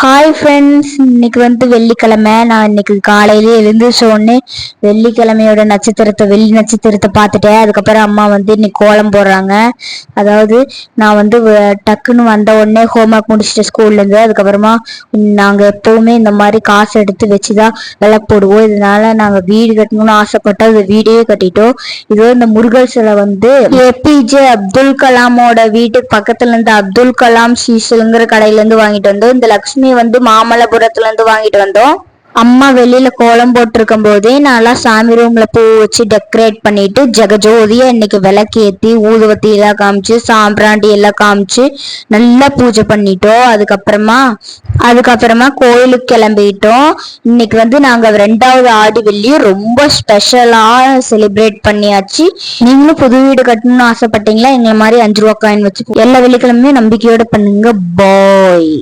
Hi friends, இன்னைக்கு வெள்ளிக்கிழமை. நான் இன்னைக்கு காலையிலே எழுந்திரிச்சோடனே வெள்ளிக்கிழமையோட நட்சத்திரத்தை வெள்ளி நட்சத்திரத்தை பார்த்துட்டேன். அதுக்கப்புறம் அம்மா இன்னைக்கு கோலம் போடுறாங்க. அதாவது நான் டக்குன்னு வந்த உடனே ஹோம்ஒர்க் முடிச்சுட்டு ஸ்கூல்லேருந்து அதுக்கப்புறமா நாங்கள் எப்போவுமே இந்த மாதிரி காசு எடுத்து வச்சுதான் விளக்கு போடுவோம். இதனால நாங்கள் வீடு கட்டணும்னு ஆசைப்பட்டோம். அது வீடே கட்டிட்டோம். இதோ இந்த முருகர் சிலை ஏபிஜே அப்துல் கலாமோட வீட்டுக்கு பக்கத்துல இருந்து அப்துல் கலாம் சீசலுங்கிற கடையில இருந்து வாங்கிட்டு வந்தோம். இந்த லக்ஷ்மி மாமல்லபுரத்துல இருந்து வாங்கிட்டு வந்தோம். அம்மா வெளியில கோலம் போட்டிருக்கும் போதே நல்லா சாமி ரூம்ல பூ வச்சு டெக்கரேட் பண்ணிட்டு ஜெகஜோதியா இன்னைக்கு விளக்கு ஏத்தி ஊதுவத்தி எல்லாம் காமிச்சு சாம்பிராண்டி எல்லாம் காமிச்சு நல்லா பூஜை பண்ணிட்டோம். அதுக்கப்புறமா கோயிலுக்கு கிளம்பிட்டோம். இன்னைக்கு நாங்க 2வது ஆடி வெள்ளியும் ரொம்ப ஸ்பெஷலா செலிப்ரேட் பண்ணியாச்சு. நீங்களும் புது வீடு கட்டணும்னு ஆசைப்பட்டீங்களா? எங்களை மாதிரி 5 ரூபா காயின் வச்சு எல்லா வெள்ளிக்கிழமையும் நம்பிக்கையோட பண்ணுங்க. பாய்.